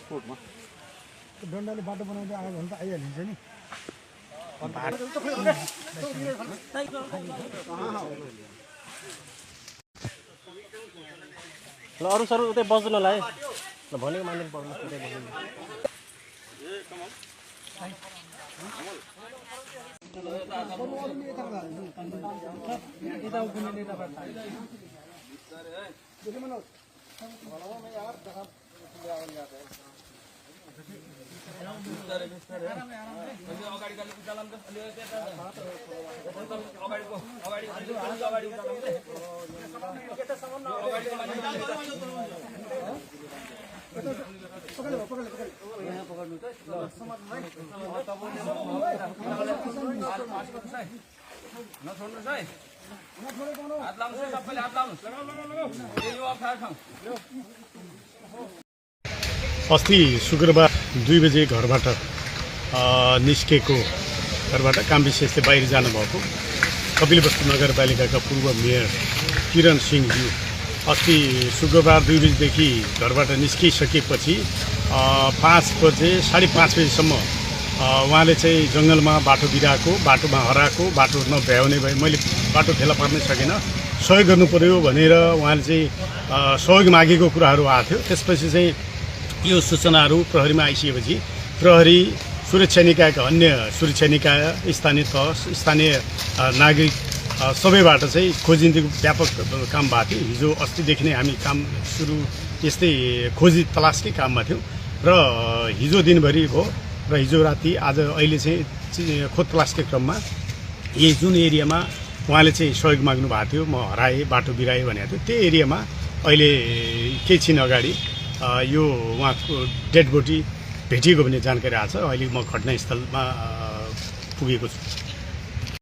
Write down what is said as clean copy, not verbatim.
स्पोर्टमा डन्डाले बाटो बनाउँदै आयो भने त आइहालिन्छ नि। ल अरू सरू उतै बस्नु नलाए ल भनेको मानेर पर्नु उतै बस्नु। अस्ति शुक्रबार 2 बजे घरबाट निस्केको घरबाट काम विशेषले बाहिर जानुभएको कपिलवस्तु नगरपालिकाका पूर्व मेयर किरण सिंहज्यू अस्ति शुक्रबार 2 बजेदेखि घरबाट निस्किसकेपछि 5 बजे 5:30 बजेसम्म उहाँले चाहिँ जङ्गलमा बाटो बिराएको, बाटोमा हराएको, बाटो नभ्याउने भए मैले बाटो फेला पार्न सकिनँ, सहयोग गर्नु पर्यो भनेर उहाँले चाहिँ सहयोग मागेको कुराहरू आएको थियो। त्यसपछि चाहिँ यो सूचनाहरू प्रहरीमा आइसकेपछि प्रहरी, सुरक्षा निकायका अन्य सुरक्षा निकाय, स्थानीय तह, स्थानीय नागरिक सबैबाट चाहिँ खोजिन्तीको व्यापक काम भएको थियो। हिजो अस्तिदेखि नै हामी काम सुरु यस्तै खोजी तलासकै काममा थियौँ र हिजो दिनभरि भयो र हिजो राति आज अहिले चाहिँ खोज तलासकै क्रममा यही जुन एरियामा उहाँले चाहिँ सहयोग माग्नु भएको थियो, म हराएँ, बाटो बिराएँ भनेको थियो, त्यो एरियामा अहिले केही छिन अगाडि यो उहाँको डेड बडी भेटिएको भन्ने जानकारी आएको छ। अहिले म घटनास्थलमा पुगेको छु।